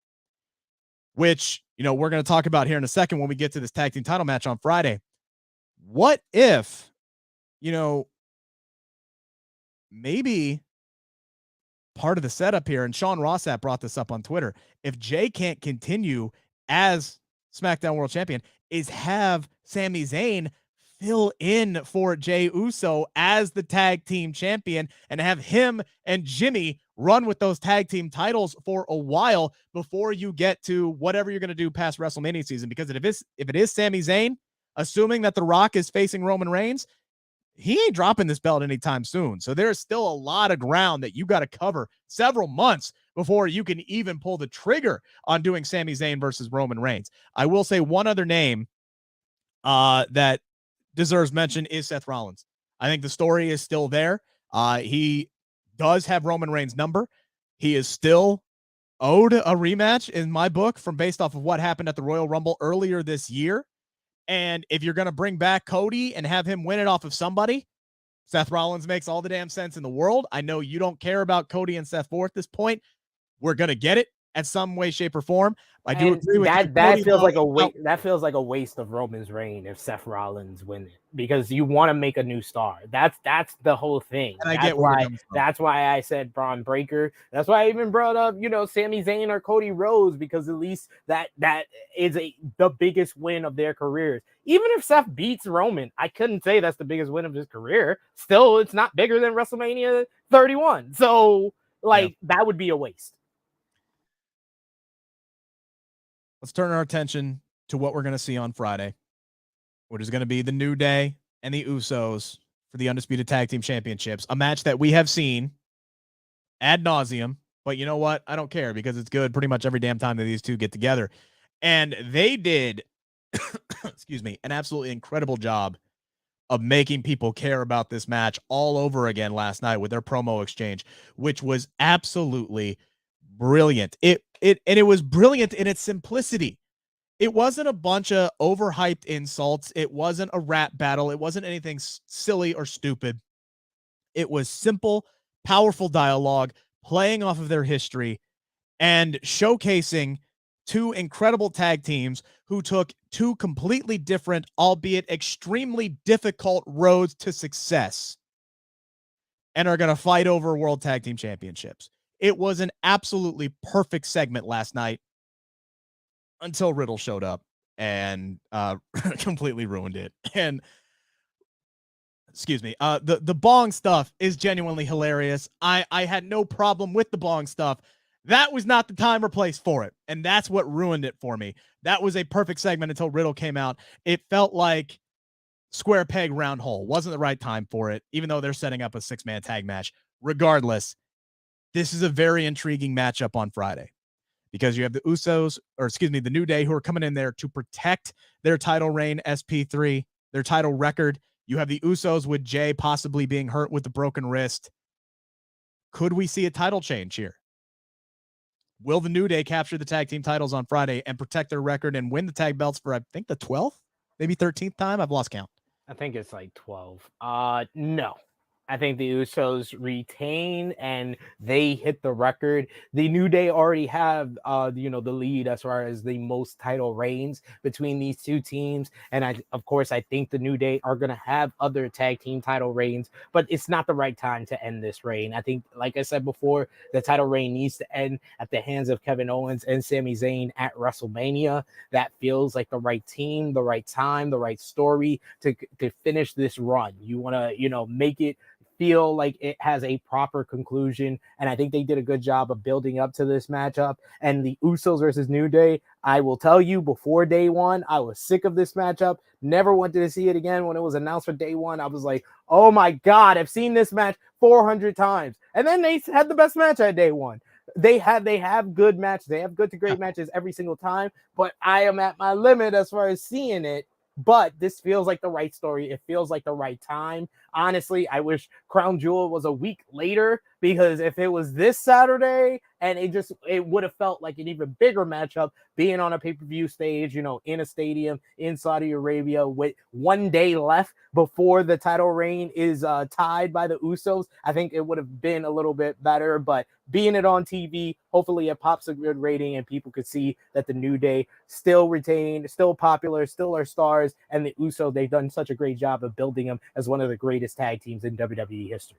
which, we're going to talk about here in a second when we get to this tag team title match on Friday. What if, maybe part of the setup here, and Sean Rossap brought this up on Twitter, if Jay can't continue as SmackDown World Champion, is have Sami Zayn fill in for Jey Uso as the tag team champion and have him and Jimmy run with those tag team titles for a while before you get to whatever you're going to do past WrestleMania season. Because if it is Sami Zayn, assuming that The Rock is facing Roman Reigns, he ain't dropping this belt anytime soon. So there's still a lot of ground that you got to cover several months before you can even pull the trigger on doing Sami Zayn versus Roman Reigns. I will say one other name that deserves mention is Seth Rollins. I think the story is still there. He does have Roman Reigns' number. He is still owed a rematch in my book from based off of what happened at the Royal Rumble earlier this year. And if you're going to bring back Cody and have him win it off of somebody, Seth Rollins makes all the damn sense in the world. I know you don't care about Cody and Seth Four at this point. We're going to get it at some way, shape, or form. I do agree with that. That feels like a waste. That feels like a waste of Roman's reign if Seth Rollins wins it, because you want to make a new star. That's the whole thing. And I get why. That's why I said Braun Breaker. That's why I even brought up, Sami Zayn or Cody Rhodes, because at least that is the biggest win of their careers. Even if Seth beats Roman, I couldn't say that's the biggest win of his career. Still, it's not bigger than WrestleMania 31. So, that would be a waste. Let's turn our attention to what we're going to see on Friday, which is going to be the New Day and the Usos for the Undisputed Tag Team Championships, a match that we have seen ad nauseum. But you know what? I don't care, because it's good pretty much every damn time that these two get together. And they did, excuse me, an absolutely incredible job of making people care about this match all over again last night with their promo exchange, which was absolutely brilliant. It was brilliant in its simplicity. It wasn't a bunch of overhyped insults. It wasn't a rap battle. It wasn't anything silly or stupid. It was simple, powerful dialogue, playing off of their history and showcasing two incredible tag teams who took two completely different, albeit extremely difficult roads to success, and are going to fight over World Tag Team Championships. It was an absolutely perfect segment last night until Riddle showed up and completely ruined it. And excuse me, the bong stuff is genuinely hilarious. I had no problem with the bong stuff. That was not the time or place for it, and that's what ruined it for me. That was a perfect segment until Riddle came out. It felt like square peg, round hole. Wasn't the right time for it, even though they're setting up a 6-man tag match. Regardless, this is a very intriguing matchup on Friday, because you have the Usos, or excuse me, the New Day, who are coming in there to protect their title reign, SP3, their title record. You have the Usos with Jay possibly being hurt with the broken wrist. Could we see a title change here? Will the New Day capture the tag team titles on Friday and protect their record and win the tag belts for, I think, the 12th, maybe 13th time? I've lost count. I think it's like 12. No. I think the Usos retain and they hit the record. The New Day already have, the lead as far as the most title reigns between these two teams. And I think the New Day are going to have other tag team title reigns, but it's not the right time to end this reign. I think, like I said before, the title reign needs to end at the hands of Kevin Owens and Sami Zayn at WrestleMania. That feels like the right team, the right time, the right story to finish this run. You want to, make it feel like it has a proper conclusion, and I think they did a good job of building up to this matchup. And the Usos versus New Day, I will tell you, before day one, I was sick of this matchup, never wanted to see it again. When it was announced for day one, I was like, oh my god, I've seen this match 400 times. And then they had the best match at day one. They have good matches, they have good to great matches every single time, but I am at my limit as far as seeing it. But this feels like the right story. It feels like the right time. Honestly, I wish Crown Jewel was a week later, because if it was this Saturday, and it would have felt like an even bigger matchup being on a pay-per-view stage, in a stadium in Saudi Arabia with 1 day left before the title reign is tied by the Usos. I think it would have been a little bit better, but being it on TV, hopefully it pops a good rating and people could see that the New Day still retained, still popular, still are stars, and the Usos, they've done such a great job of building them as one of the greatest tag teams in WWE history.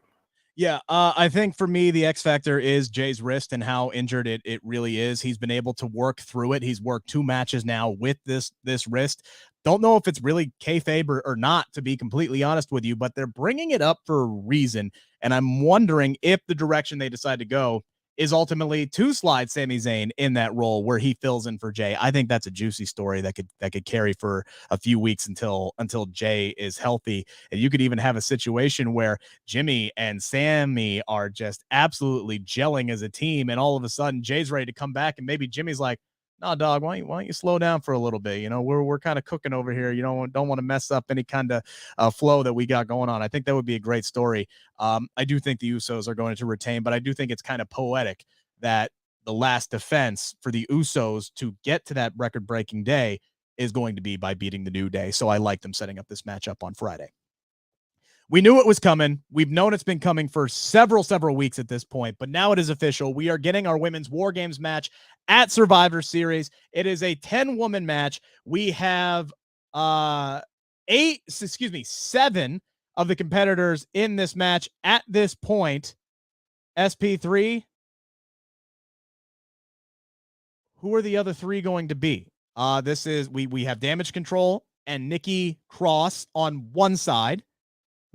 Yeah, I think for me, the X factor is Jay's wrist and how injured it really is. He's been able to work through it. He's worked 2 matches now with this wrist. Don't know if it's really kayfabe or not, to be completely honest with you, but they're bringing it up for a reason. And I'm wondering if the direction they decide to go is ultimately to slide Sami Zayn in that role where he fills in for Jay. I think that's a juicy story that could carry for a few weeks until Jay is healthy. And you could even have a situation where Jimmy and Sammy are just absolutely gelling as a team, and all of a sudden Jay's ready to come back, and maybe Jimmy's like, "No, dog, why don't you slow down for a little bit? You know, we're kind of cooking over here. You don't want to mess up any kind of flow that we got going on." I think that would be a great story. I do think the Usos are going to retain, but I do think it's kind of poetic that the last defense for the Usos to get to that record-breaking day is going to be by beating the New Day. So I like them setting up this matchup on Friday. We knew it was coming. We've known it's been coming for several weeks at this point, but now it is official. We are getting our women's WarGames match at Survivor Series. It is a 10-woman match. We have 7 of the competitors in this match at this point. SP3, who are the other 3 going to be? This is we have Damage Control and Nikki Cross on one side.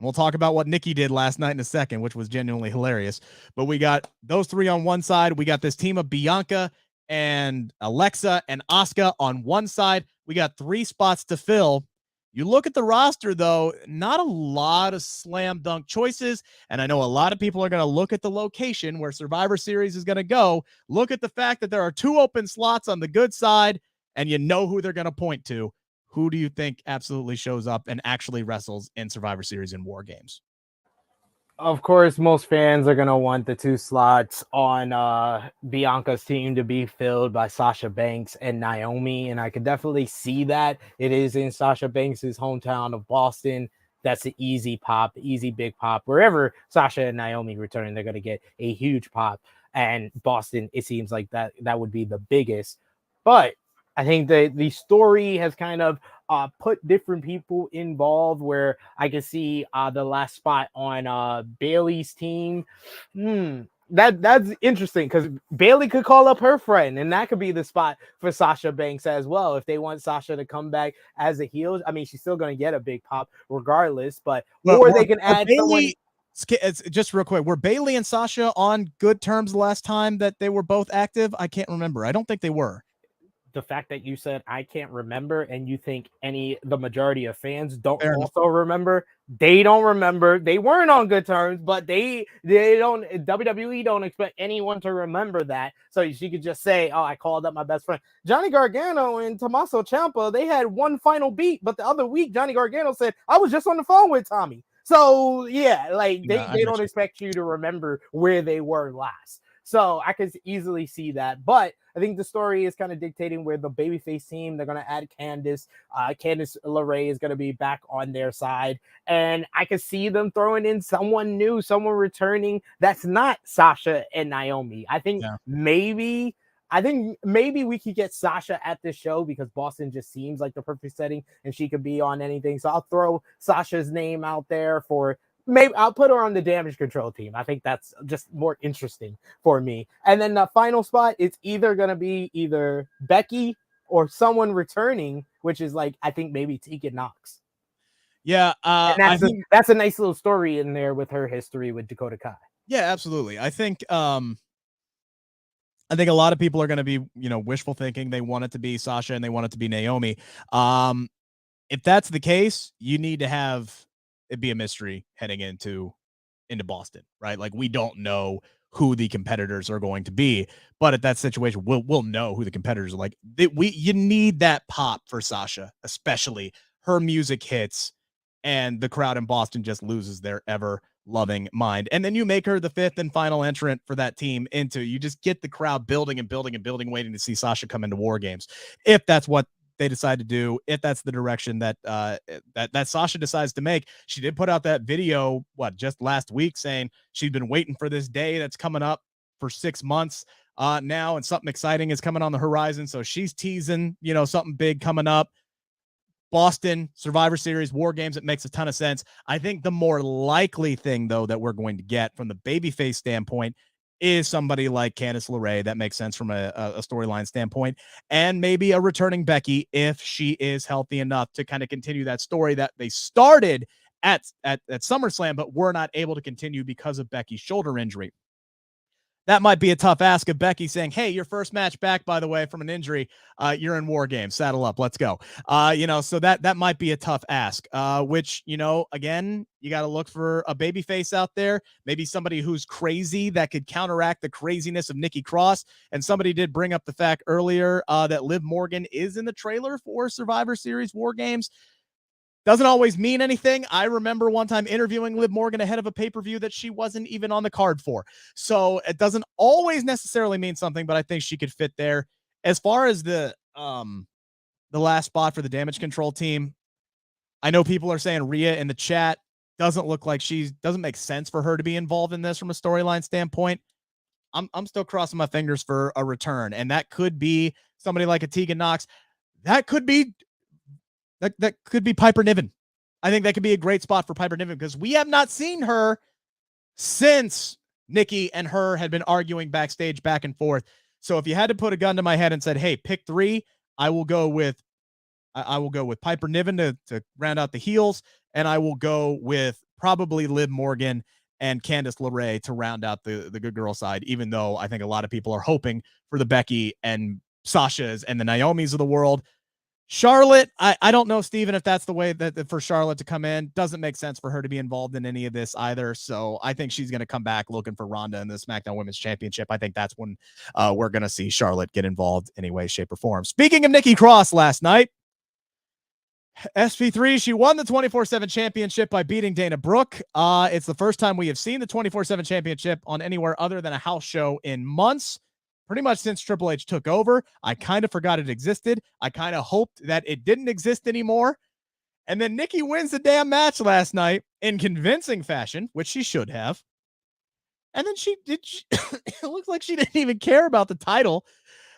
We'll talk about what Nikki did last night in a second, which was genuinely hilarious. But we got those 3 on one side. We got this team of Bianca and Alexa and Asuka on one side. We got 3 spots to fill. You look at the roster, though, not a lot of slam dunk choices. And I know a lot of people are going to look at the location where Survivor Series is going to go. Look at the fact that there are 2 open slots on the good side, and you know who they're going to point to. Who do you think absolutely shows up and actually wrestles in Survivor Series in WarGames? Of course, most fans are going to want the 2 slots on Bianca's team to be filled by Sasha Banks and Naomi. And I could definitely see that. It is in Sasha Banks' hometown of Boston. That's an easy pop, easy big pop. Wherever Sasha and Naomi return, they're going to get a huge pop. And Boston, it seems like that would be the biggest. But I think the story has kind of put different people involved, where I can see the last spot on Bailey's team. That's interesting, because Bailey could call up her friend, and that could be the spot for Sasha Banks as well. If they want Sasha to come back as a heel, I mean, she's still going to get a big pop regardless, but or they can add Bailey, someone. Just real quick, were Bailey and Sasha on good terms the last time that they were both active? I can't remember. I don't think they were. The fact that you said I can't remember, and you think the majority of fans don't also remember, they don't remember. They weren't on good terms, but they don't. WWE don't expect anyone to remember that. So she could just say, "Oh, I called up my best friend Johnny Gargano and Tommaso Ciampa. They had one final beat, but the other week Johnny Gargano said I was just on the phone with Tommy." So yeah, like they don't expect you to remember where they were last. So I could easily see that. But I think the story is kind of dictating where the babyface team, they're going to add Candice. Candice LeRae is going to be back on their side. And I could see them throwing in someone new, someone returning that's not Sasha and Naomi. I think maybe we could get Sasha at this show, because Boston just seems like the perfect setting and she could be on anything. So I'll throw Sasha's name out there for... Maybe I'll put her on the Damage Control team. I think that's just more interesting for me. And then the final spot, it's either going to be either Becky or someone returning, which is like, I think maybe Tegan Nox. Yeah. That's a nice little story in there with her history with Dakota Kai. Yeah, absolutely. I think a lot of people are going to be, wishful thinking. They want it to be Sasha and they want it to be Naomi. If that's the case, you need to have it be a mystery heading into Boston, right? Like, we don't know who the competitors are going to be, but at that situation, we'll know who the competitors are. Like, you need that pop for Sasha, especially her music hits and the crowd in Boston just loses their ever loving mind. And then you make her the 5th and final entrant for that team you just get the crowd building and building and building, waiting to see Sasha come into WarGames. If that's what they decide to do, if that's the direction that Sasha decides to make. She did put out that video, just last week, saying she'd been waiting for this day that's coming up for 6 months now, and something exciting is coming on the horizon. So she's teasing, something big coming up. Boston, Survivor Series, WarGames, it makes a ton of sense. I think the more likely thing, though, that we're going to get from the babyface standpoint is somebody like Candice LeRae. That makes sense from a storyline standpoint, and maybe a returning Becky if she is healthy enough to kind of continue that story that they started at SummerSlam, but were not able to continue because of Becky's shoulder injury. that might be a tough ask of Becky saying, hey, your first match back, by the way, from an injury, you're in WarGames, saddle up, let's go. So that might be a tough ask, which, again, you got to look for a baby face out there, maybe somebody who's crazy that could counteract the craziness of Nikki Cross. And somebody did bring up the fact earlier that Liv Morgan is in the trailer for Survivor Series WarGames. Doesn't always mean anything. I remember one time interviewing Liv Morgan ahead of a pay-per-view that she wasn't even on the card for. So it doesn't always necessarily mean something, but I think she could fit there. As far as the last spot for the Damage Control team, I know people are saying Rhea in the chat doesn't look like doesn't make sense for her to be involved in this from a storyline standpoint. I'm still crossing my fingers for a return, and that could be somebody like a Tegan Nox. That could be Piper Niven. I think that could be a great spot for Piper Niven because we have not seen her since Nikki and her had been arguing backstage back and forth. So if you had to put a gun to my head and said, hey, pick 3, I will go with Piper Niven to round out the heels, and I will go with probably Liv Morgan and Candice LeRae to round out the good girl side, even though I think a lot of people are hoping for the Becky and Sasha's and the Naomis of the world. Charlotte, I don't know, Steven, if that's the way that for Charlotte to come in. Doesn't make sense for her to be involved in any of this either. So I think she's going to come back looking for Ronda in the SmackDown Women's Championship. I think that's when we're going to see Charlotte get involved in any way, shape, or form. Speaking of Nikki Cross last night, SP3, she won the 24/7 championship by beating Dana Brooke. It's the first time we have seen the 24/7 championship on anywhere other than a house show in months. Pretty much since Triple H took over. I kind of forgot it existed. I kind of hoped that it didn't exist anymore. And then Nikki wins the damn match last night in convincing fashion, which she should have. And then it looks like she didn't even care about the title.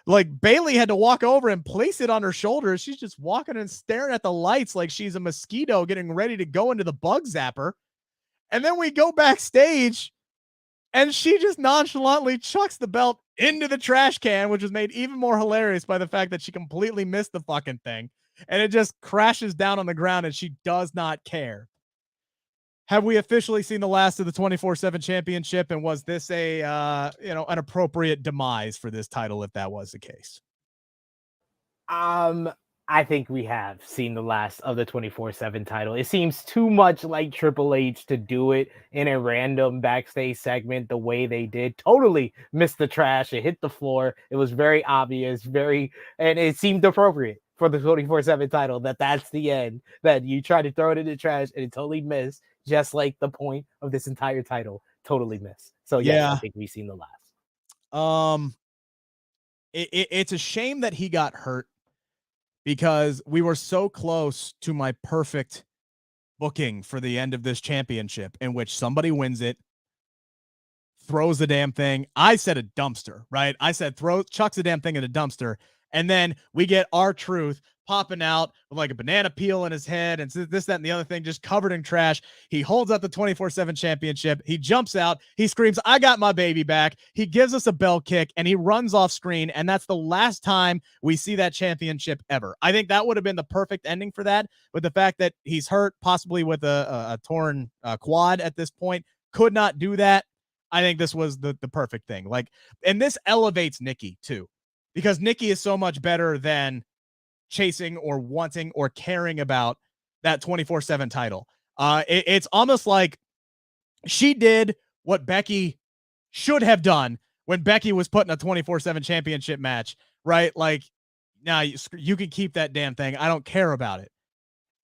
Like Bayley had to walk over and place it on her shoulders. She's just walking and staring at the lights like she's a mosquito getting ready to go into the bug zapper. And then we go backstage and she just nonchalantly chucks the belt into the trash can, which was made even more hilarious by the fact that she completely missed the fucking thing. And it just crashes down on the ground and she does not care. Have we officially seen the last of the 24/7 championship? And was this an appropriate demise for this title if that was the case? I think we have seen the last of the 24/7 title. It seems too much like Triple H to do it in a random backstage segment the way they did. Totally missed the trash. It hit the floor. It was very obvious, and it seemed appropriate for the 24/7 title that's the end, that you try to throw it in the trash and it totally missed, just like the point of this entire title totally missed. So yeah, I think we've seen the last. It's a shame that he got hurt, because we were so close to my perfect booking for the end of this championship, in which somebody wins it, throws the damn thing. I said a dumpster, right? I said chucks the damn thing in a dumpster. And then we get R-Truth popping out with like a banana peel in his head and this, that, and the other thing, just covered in trash. He holds up the 24/7 championship. He jumps out. He screams, I got my baby back. He gives us a bell kick and he runs off screen. And that's the last time we see that championship ever. I think that would have been the perfect ending for that, with the fact that he's hurt, possibly with a torn quad at this point, could not do that. I think this was the perfect thing. And this elevates Nikki too, because Nikki is so much better than chasing or wanting or caring about that 24/7 title. It's almost like she did what Becky should have done when Becky was put in a 24/7 championship match, right? Like, now you can keep that damn thing. I don't care about it.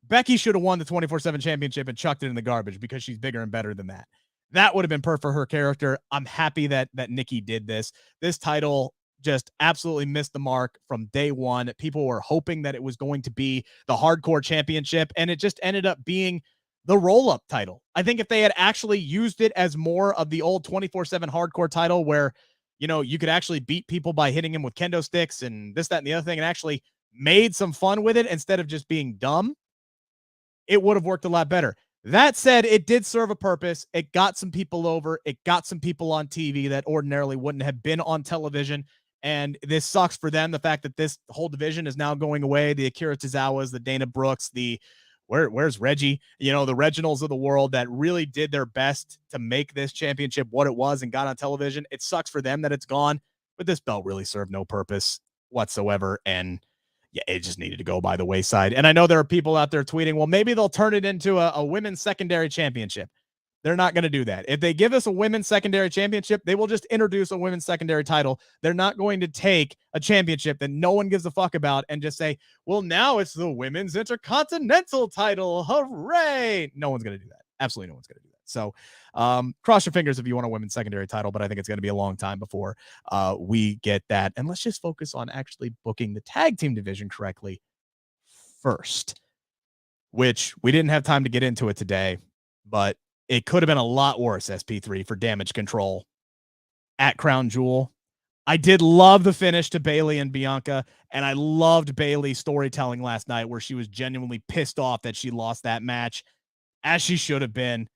Becky should have won the 24/7 championship and chucked it in the garbage because she's bigger and better than that. That would have been perfect for her character. I'm happy that Nikki did this. This title just absolutely missed the mark from day one. People were hoping that it was going to be the hardcore championship, and it just ended up being the roll-up title. I think if they had actually used it as more of the old 24/7 hardcore title, where, you could actually beat people by hitting them with kendo sticks and this, that, and the other thing, and actually made some fun with it instead of just being dumb, it would have worked a lot better. That said, it did serve a purpose. It got some people over. It got some people on TV that ordinarily wouldn't have been on television. And this sucks for them, the fact that this whole division is now going away. The Akira Tozawas, the Dana Brooks, the Where's Reggie? You know, the Reginalds of the world that really did their best to make this championship what it was and got on television. It sucks for them that it's gone, but this belt really served no purpose whatsoever. And yeah, it just needed to go by the wayside. And I know there are people out there tweeting, well, maybe they'll turn it into a women's secondary championship. They're not going to do that. If they give us a women's secondary championship, they will just introduce a women's secondary title. They're not going to take a championship that no one gives a fuck about and just say, well, now it's the women's intercontinental title. Hooray. No one's going to do that. Absolutely no one's going to do that. So cross your fingers if you want a women's secondary title, but I think it's going to be a long time before we get that. And let's just focus on actually booking the tag team division correctly first, which we didn't have time to get into it today, but it could have been a lot worse, SP3, for Damage Control at Crown Jewel. I did love the finish to Bayley and Bianca, and I loved Bayley's storytelling last night where she was genuinely pissed off that she lost that match, as she should have been.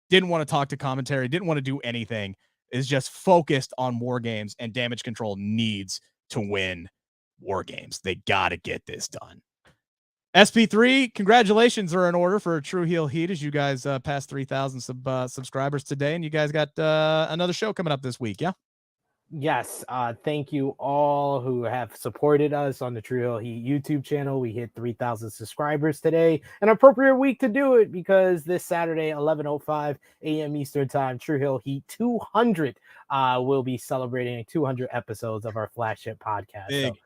Didn't want to talk to commentary, didn't want to do anything. Is just focused on WarGames, and Damage Control needs to win WarGames. They got to get this done. SP3, congratulations are in order for a True Heel Heat as you guys passed 3,000 subscribers today, and you guys got another show coming up this week, yeah? Yes, thank you all who have supported us on the True Heel Heat YouTube channel. We hit 3,000 subscribers today, an appropriate week to do it because this Saturday, 11:05 a.m. Eastern Time, True Heel Heat 200 will be celebrating 200 episodes of our flagship podcast. So,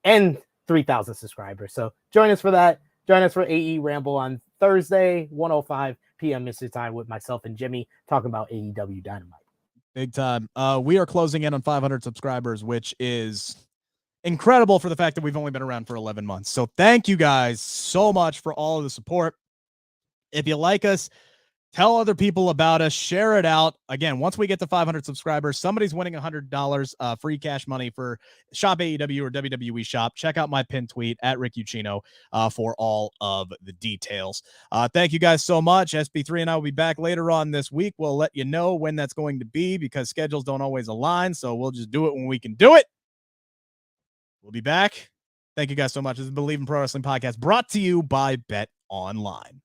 and 3,000 subscribers. So join us for that. Join us for AE Ramble on Thursday, 1:05 p.m. Eastern Time with myself and Jimmy talking about AEW Dynamite. Big time. We are closing in on 500 subscribers, which is incredible for the fact that we've only been around for 11 months. So thank you guys so much for all of the support. If you like us, tell other people about us, share it out. Again, once we get to 500 subscribers, somebody's winning $100 free cash money for Shop AEW or WWE Shop. Check out my pinned tweet at Rick Ucchino for all of the details. Thank you guys so much. SP3 and I will be back later on this week. We'll let you know when that's going to be because schedules don't always align, so we'll just do it when we can do it. We'll be back. Thank you guys so much. This is the Bleav in Pro Wrestling podcast brought to you by Bet Online.